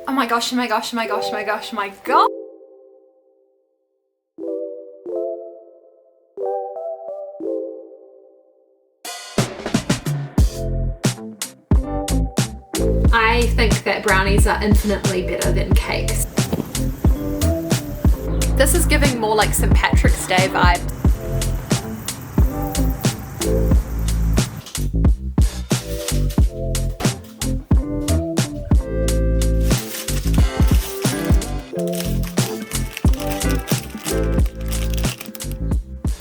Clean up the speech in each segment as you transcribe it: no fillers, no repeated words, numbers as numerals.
Oh my gosh, oh my gosh, oh my gosh, oh my gosh, oh my god. I think that brownies are infinitely better than cakes. This is giving more like St. Patrick's Day vibes.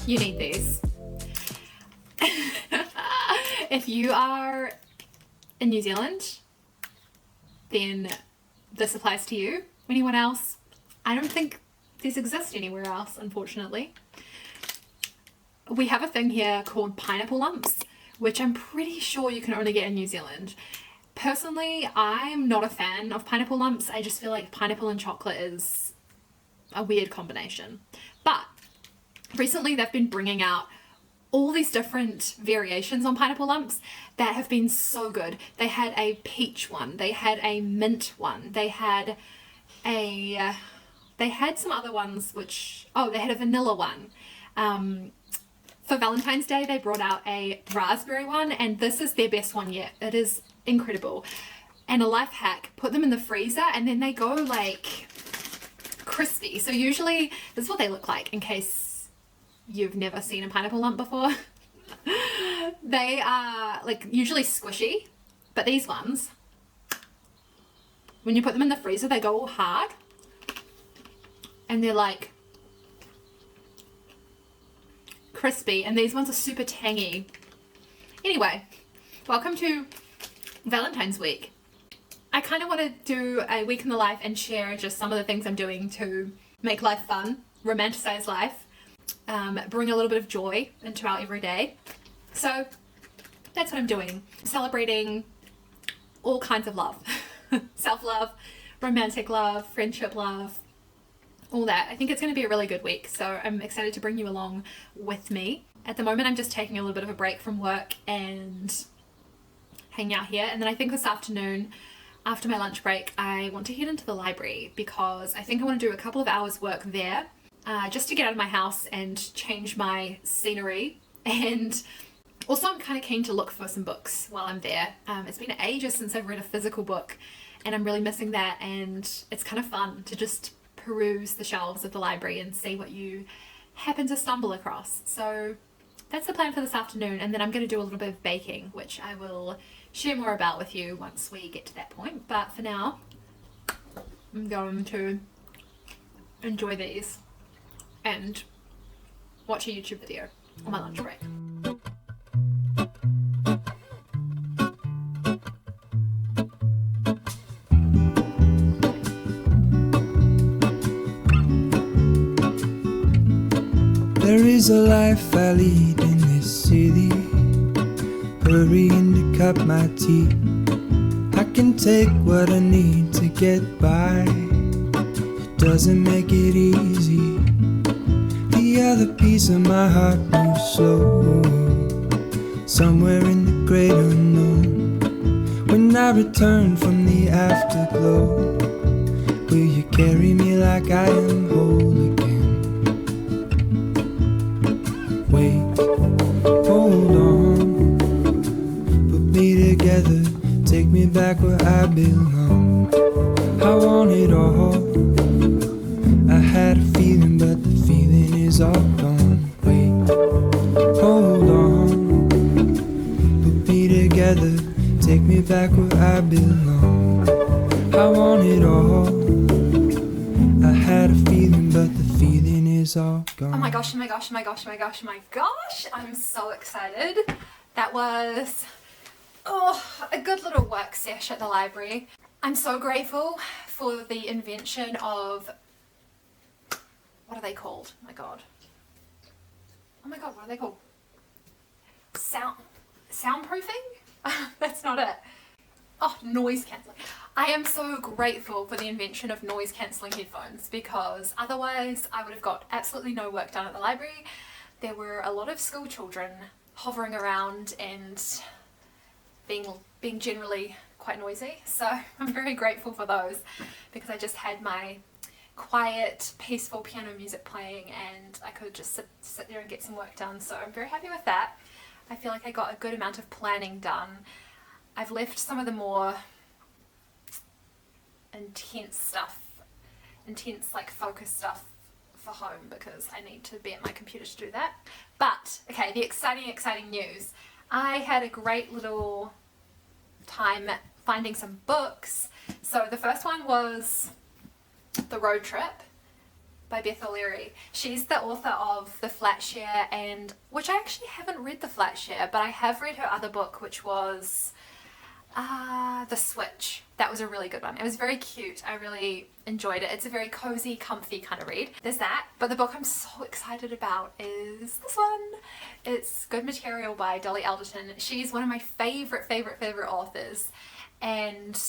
You need these. If you are in New Zealand, then this applies to you. Anyone else? I don't think these exist anywhere else, unfortunately. We have a thing here called pineapple lumps, which I'm pretty sure you can only get in New Zealand. Personally, I'm not a fan of pineapple lumps. I just feel like pineapple and chocolate is a weird combination. But recently they've been bringing out all these different variations on pineapple lumps that have been so good. They had a peach one, they had a mint one, they had some other ones which, they had a vanilla one. For Valentine's Day they brought out a raspberry one, and this is their best one yet. It is incredible. And a life hack, put them in the freezer and then they go like crispy. So usually this is what they look like, in case you've never seen a pineapple lump before. They are like usually squishy, but these ones, when you put them in the freezer, they go all hard and they're like crispy, and these ones are super tangy. Anyway, welcome to Valentine's week. I kind of want to do a week in the life and share just some of the things I'm doing to make life fun, romanticize life, bring a little bit of joy into our everyday. So that's what I'm doing. Celebrating all kinds of love. Self-love, romantic love, friendship love, all that. I think it's going to be a really good week, so I'm excited to bring you along with me. At the moment I'm just taking a little bit of a break from work and hanging out here, and then I think this afternoon after my lunch break I want to head into the library because I think I want to do a couple of hours work there. Just to get out of my house and change my scenery, and also I'm kind of keen to look for some books while I'm there. It's been ages since I've read a physical book and I'm really missing that, and it's kind of fun to just peruse the shelves of the library and see what you happen to stumble across. So that's the plan for this afternoon, and then I'm going to do a little bit of baking, which I will share more about with you once we get to that point. But for now, I'm going to enjoy these and watch a YouTube video on my lunch break. There is a life I lead in this city, hurrying to cut my teeth. I can take what I need to get by, it doesn't make it easy. The other piece of my heart moves slow, somewhere in the great unknown. When I return from the afterglow, will you carry me like I am whole again? Wait, hold on, put me together, take me back where I belong. I want it all, I had a feeling but the feeling is all gone. Wait, hold on, put me together, take me back where I belong. I want it all, I had a feeling but the feeling is all gone. Oh my gosh, oh my gosh, oh my gosh, oh my gosh, oh my gosh, I'm so excited. That was a good little work sesh at the library. I'm so grateful for the invention of, what are they called? Oh my god, what are they called? Soundproofing? That's not it. Noise cancelling. I am so grateful for the invention of noise cancelling headphones, because otherwise I would have got absolutely no work done at the library. There were a lot of school children hovering around and being generally quite noisy, so I'm very grateful for those because I just had my quiet, peaceful piano music playing and I could just sit there and get some work done, so I'm very happy with that. I feel like I got a good amount of planning done. I've left some of the more intense like focus stuff for home because I need to be at my computer to do that. But okay, the exciting news. I had a great little time finding some books. So the first one was The Road Trip by Beth O'Leary. She's the author of The Flat Share, and which I actually haven't read The Flat Share, but I have read her other book, which was The Switch. That was a really good one. It was very cute. I really enjoyed it. It's a very cozy, comfy kind of read. There's that. But the book I'm so excited about is this one. It's Good Material by Dolly Alderton. She's one of my favorite authors, and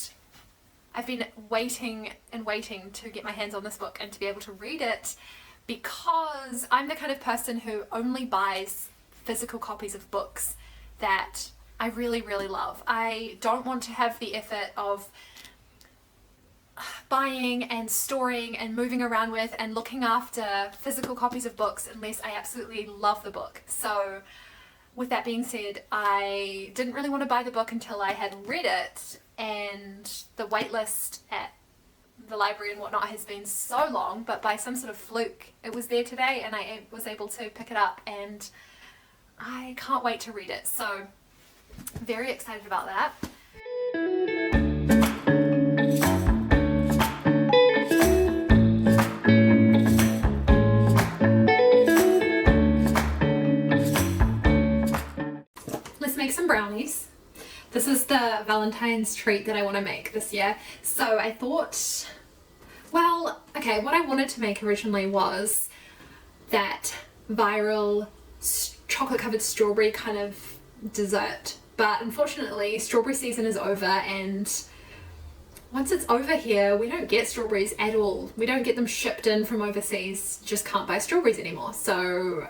I've been waiting to get my hands on this book and to be able to read it because I'm the kind of person who only buys physical copies of books that I really love. I don't want to have the effort of buying and storing and moving around with and looking after physical copies of books unless I absolutely love the book. So with that being said, I didn't really want to buy the book until I had read it, and the wait list at the library and whatnot has been so long, but by some sort of fluke it was there today and I was able to pick it up and I can't wait to read it. So very excited about that. Let's make some brownies. This is the Valentine's treat that I want to make this year. So I thought, well, okay, what I wanted to make originally was that viral chocolate covered strawberry kind of dessert. But unfortunately, strawberry season is over, and once it's over here, we don't get strawberries at all. We don't get them shipped in from overseas, just can't buy strawberries anymore. So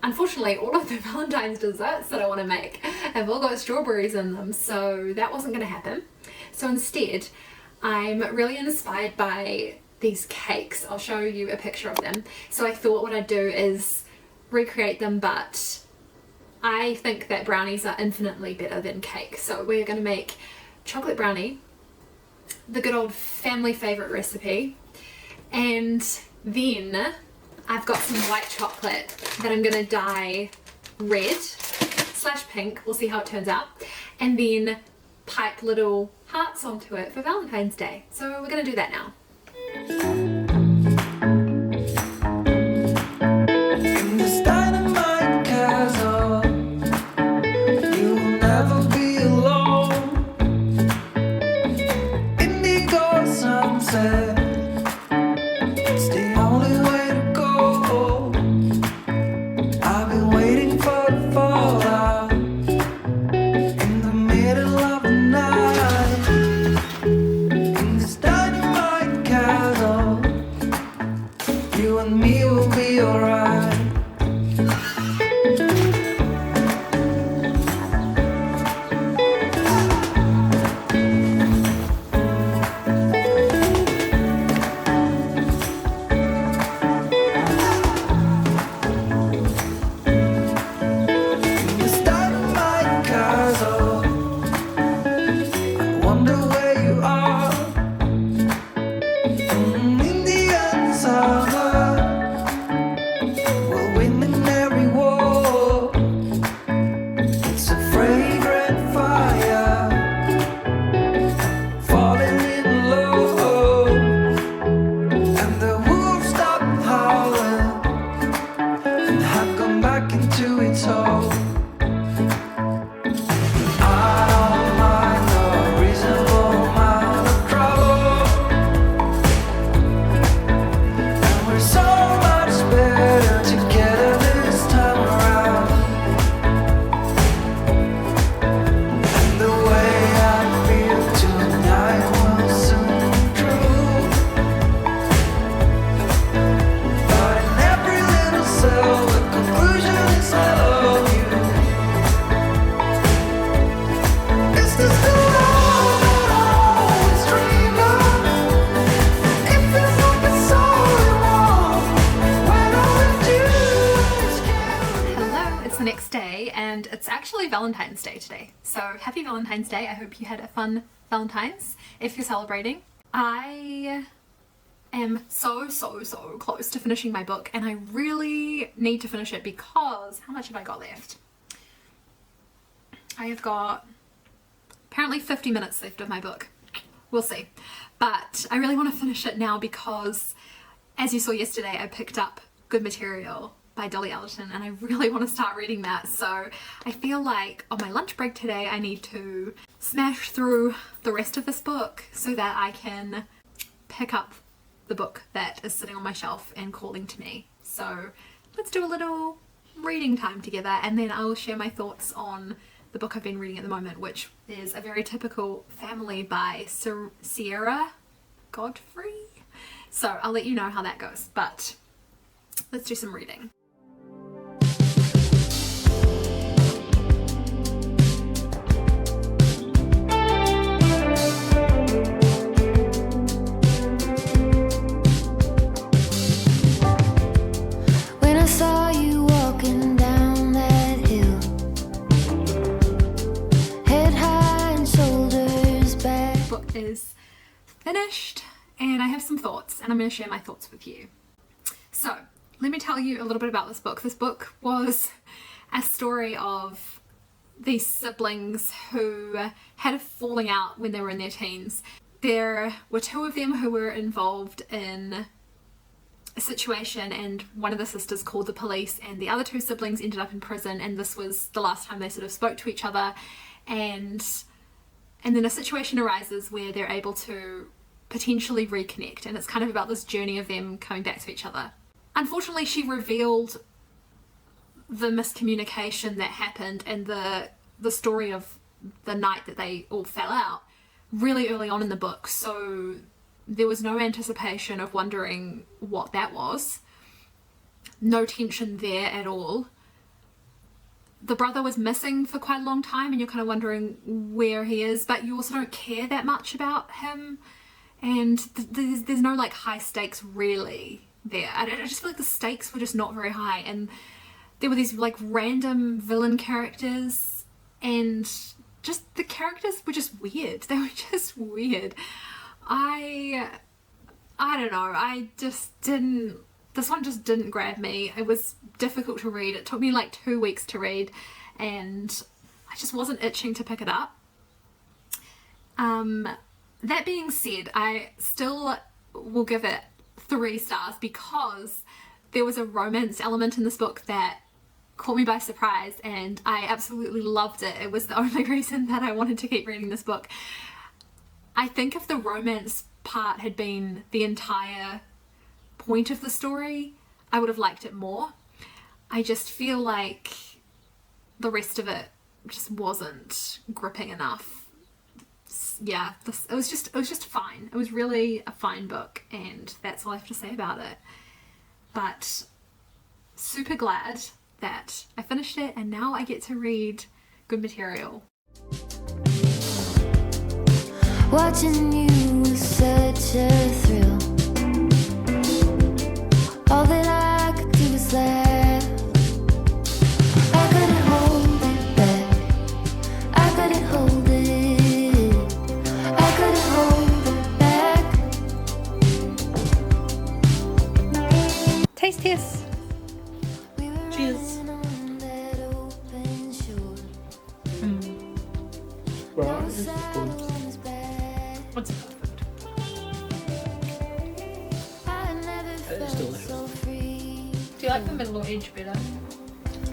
unfortunately, all of the Valentine's desserts that I want to make have all got strawberries in them, so that wasn't going to happen. So instead, I'm really inspired by these cakes. I'll show you a picture of them. So I thought what I'd do is recreate them, but I think that brownies are infinitely better than cake. So we're going to make chocolate brownie, the good old family favorite recipe, and then I've got some white chocolate that I'm going to dye red/pink, we'll see how it turns out, and then pipe little hearts onto it for Valentine's Day. So we're going to do that now. actually Valentine's Day today. So happy Valentine's Day. I hope you had a fun Valentine's if you're celebrating. I am so close to finishing my book, and I really need to finish it because how much have I got left? I have got apparently 50 minutes left of my book. We'll see. But I really want to finish it now because, as you saw yesterday, I picked up Good Material by Dolly Alderton, and I really want to start reading that. So I feel like on my lunch break today I need to smash through the rest of this book so that I can pick up the book that is sitting on my shelf and calling to me. So let's do a little reading time together, and then I will share my thoughts on the book I've been reading at the moment, which is A Very Typical Family by Sierra Godfrey. So I'll let you know how that goes, but let's do some reading. When I saw you walking down that hill, head high and shoulders back. The book is finished and I have some thoughts, and I'm going to share my thoughts with you. So let me tell you a little bit about this book. This book was a story of these siblings who had a falling out when they were in their teens. There were two of them who were involved in a situation, and one of the sisters called the police, and the other two siblings ended up in prison, and this was the last time they sort of spoke to each other. And then a situation arises where they're able to potentially reconnect, and it's kind of about this journey of them coming back to each other. Unfortunately, she revealed the miscommunication that happened and the story of the night that they all fell out really early on in the book, so there was no anticipation of wondering what that was. No tension there at all. The brother was missing for quite a long time, and you're kind of wondering where he is, but you also don't care that much about him, and there's no like high stakes really there. I just feel like the stakes were just not very high, and there were these like random villain characters, and just the characters were just weird. They were just weird. I don't know, this one just didn't grab me. It was difficult to read. It took me like 2 weeks to read, and I just wasn't itching to pick it up. That being said, I still will give it 3 stars because there was a romance element in this book that caught me by surprise, and I absolutely loved it. It was the only reason that I wanted to keep reading this book. I think if the romance part had been the entire point of the story, I would have liked it more. I just feel like the rest of it just wasn't gripping enough. Yeah, it was just fine. It was really a fine book, and that's all I have to say about it. But super glad that I finished it, and now I get to read Good Material. Watching you was such a thrill. All that I could do was laugh. I couldn't hold it back. I couldn't hold it. I couldn't hold it back. Taste test. We were Cheers. running on that open shore. Well, No this is sound good. on his back. What's perfect? I never It's felt delicious. so free. Do you like the middle or edge better?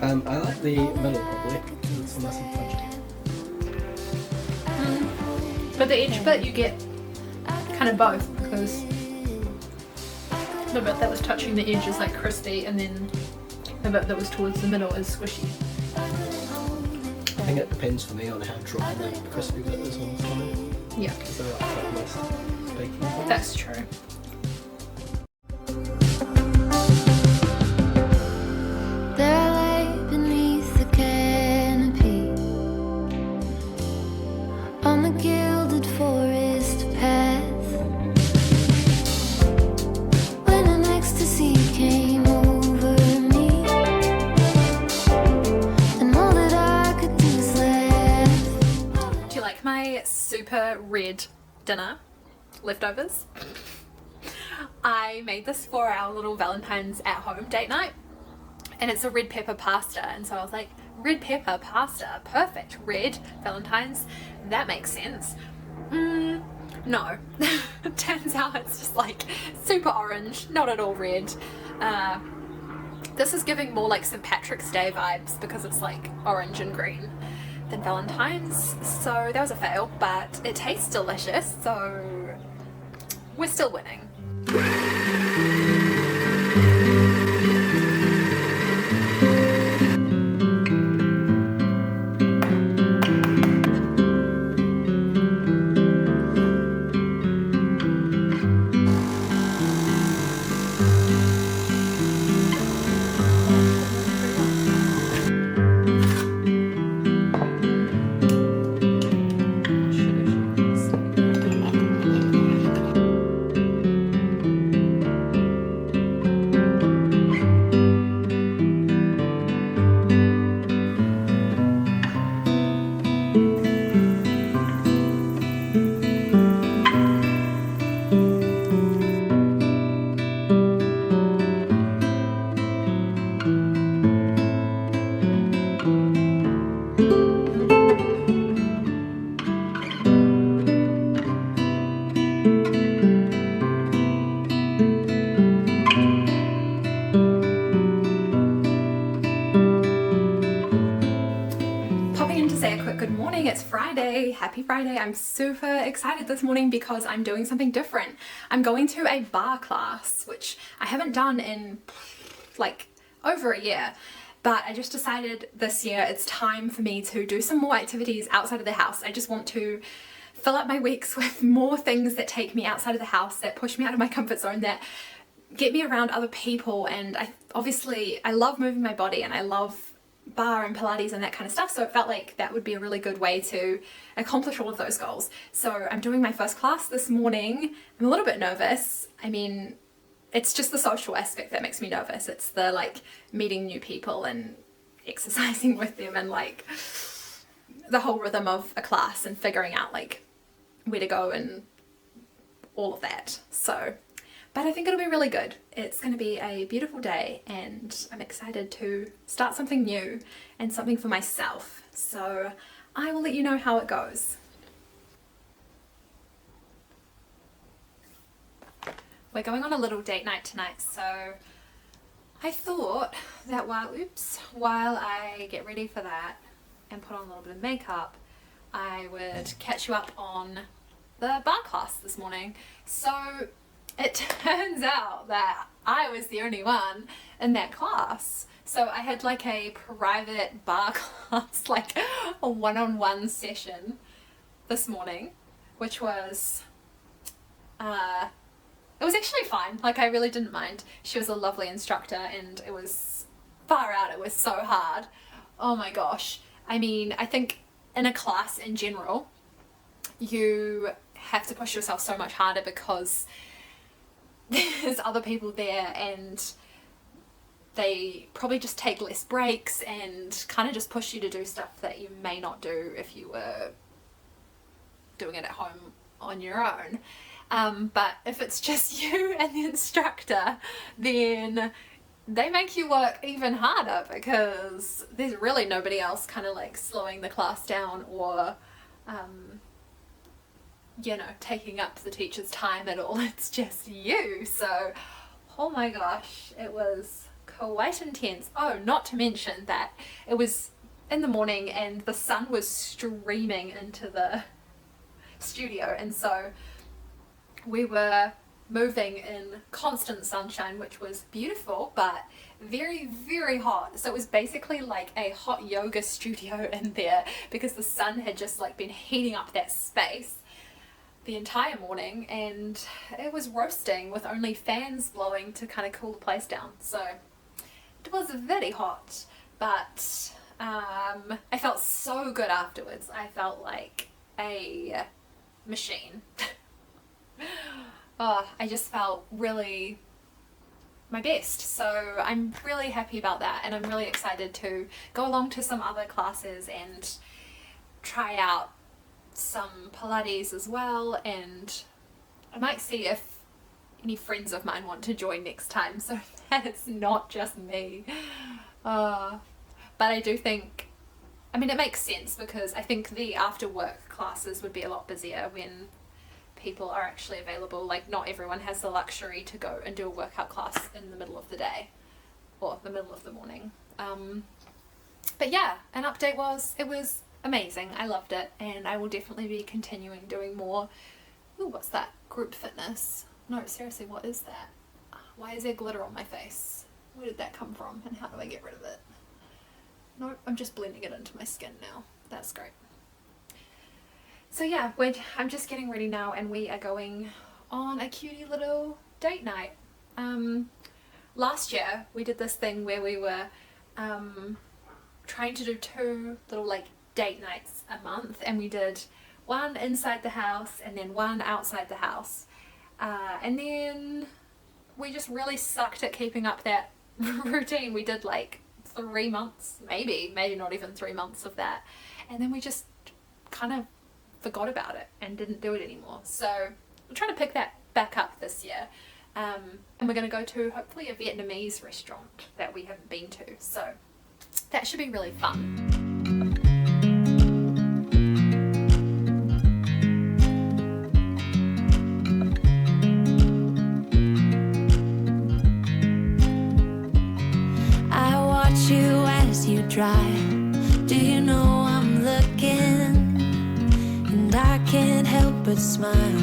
I like the middle probably, because it's nice and crunchy. But the edge bit you get kind of both, because the bit that was touching the edge is like crispy, and then the bit that was towards the middle is squishy. I think it depends for me on how dry the crispy bit is on the side. Yeah, So I like quite nice baking point. that's true. There I lay beneath the canopy on the gilded forest path, when an ecstasy came over me, and all that I could do was super red dinner, leftovers. I made this for our little Valentine's at home date night, and it's a red pepper pasta, and so I was like, red pepper pasta, perfect, red Valentine's, that makes sense. No, turns out it's just like super orange, not at all red. This is giving more like St. Patrick's Day vibes because it's like orange and green than Valentine's, so that was a fail, but it tastes delicious, so we're still winning. Good morning, it's Friday. Happy Friday. I'm super excited this morning because I'm doing something different. I'm going to a bar class, which I haven't done in like over a year, but I just decided this year it's time for me to do some more activities outside of the house. I just want to fill up my weeks with more things that take me outside of the house, that push me out of my comfort zone, that get me around other people. And I love moving my body, and I love bar and Pilates and that kind of stuff, so it felt like that would be a really good way to accomplish all of those goals. So I'm doing my first class this morning. I'm a little bit nervous. I mean, it's just the social aspect that makes me nervous. It's the like meeting new people and exercising with them and like the whole rhythm of a class and figuring out like where to go and all of that. So but I think it'll be really good. It's going to be a beautiful day, and I'm excited to start something new and something for myself. So I will let you know how it goes. We're going on a little date night tonight, so I thought that while I get ready for that and put on a little bit of makeup, I would catch you up on the bar class this morning. So it turns out that I was the only one in that class. So I had like a private bar class, like a one-on-one session this morning, which was, it was actually fine. Like I really didn't mind. She was a lovely instructor, and it was far out. It was so hard. Oh my gosh. I mean, I think in a class in general, you have to push yourself so much harder because there's other people there, and they probably just take less breaks and kind of just push you to do stuff that you may not do if you were doing it at home on your own. But if it's just you and the instructor, then they make you work even harder because there's really nobody else kind of like slowing the class down or you know, taking up the teacher's time at all. It's just you. So, oh my gosh, it was quite intense. Oh, not to mention that it was in the morning and the sun was streaming into the studio, and so we were moving in constant sunshine, which was beautiful, but very, very hot. So it was basically like a hot yoga studio in there because the sun had just like been heating up that space the entire morning, and it was roasting with only fans blowing to kind of cool the place down. So it was very hot, but I felt so good afterwards. I felt like a machine. Oh, I just felt really my best, so I'm really happy about that, and I'm really excited to go along to some other classes and try out some Pilates as well, and I might see if any friends of mine want to join next time, so that it's not just me. But I do think, I mean, it makes sense because I think the after work classes would be a lot busier when people are actually available. Like, not everyone has the luxury to go and do a workout class in the middle of the day or the middle of the morning. But yeah, an update was, it was amazing. I loved it, and I will definitely be continuing doing more. Ooh, what's that? Group fitness. No, seriously, what is that? Why is there glitter on my face? Where did that come from, and how do I get rid of it? No, I'm just blending it into my skin now. That's great. So yeah, I'm just getting ready now, and we are going on a cutie little date night. Last year we did this thing where we were trying to do 2 little like date nights a month, and we did one inside the house and then one outside the house, and then we just really sucked at keeping up that routine. We did like 3 months, maybe not even 3 months of that, and then we just kind of forgot about it and didn't do it anymore. So I'm trying to pick that back up this year, and we're going to go to hopefully a Vietnamese restaurant that we haven't been to, so that should be really fun. I watch you as you drive. Do you know I'm looking? And I can't help but smile.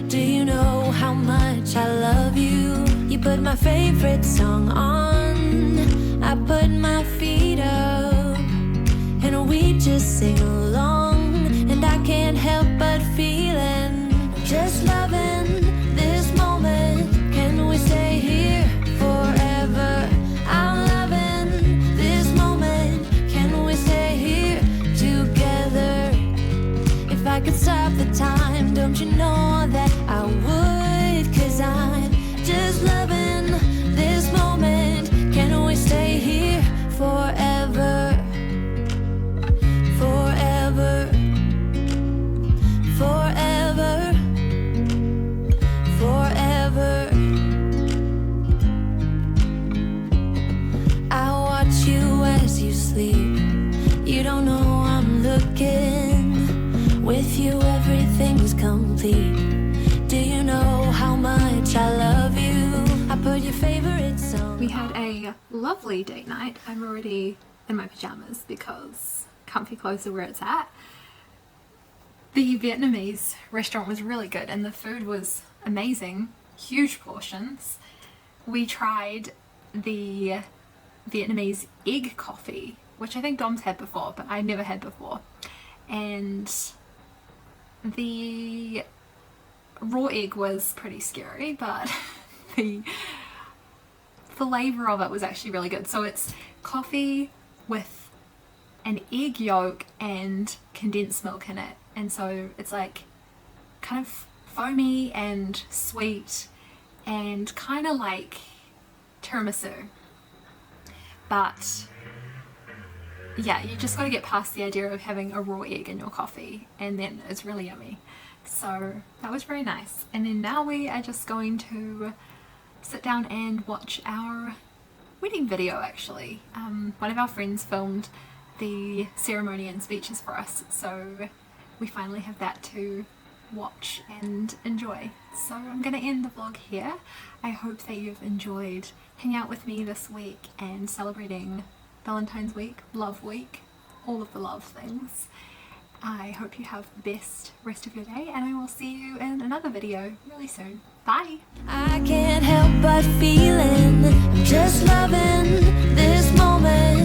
Do you know how much I love you? You put my favorite song on, I put my feet up, and we just sing along. And I can't help but feeling, just loving this moment. Can we stay here forever? I'm loving this moment. Can we stay here together? If I could stop the time, don't you know that I would? 'Cause I'm just loving this moment. Can we stay here forever? Forever. Forever. Forever. I watch you as you sleep. You don't know I'm looking. With you everything's complete. Do you know how much I love you? I put your favorite song. We had a lovely date night. I'm already in my pajamas because comfy clothes are where it's at. The Vietnamese restaurant was really good and the food was amazing. Huge portions. We tried the Vietnamese egg coffee, which I think Dom's had before, but I never had before. And the raw egg was pretty scary, but the flavour of it was actually really good. So it's coffee with an egg yolk and condensed milk in it, and so it's like kind of foamy and sweet and kind of like tiramisu, but yeah, you just got to get past the idea of having a raw egg in your coffee, and then it's really yummy. So that was very nice. And then now we are just going to sit down and watch our wedding video actually. One of our friends filmed the ceremony and speeches for us, so we finally have that to watch and enjoy. So I'm going to end the vlog here. I hope that you've enjoyed hanging out with me this week and celebrating Valentine's week, love week, all of the love things. I hope you have the best rest of your day, and I will see you in another video really soon. Bye! I can't help but feeling, I'm just loving this moment.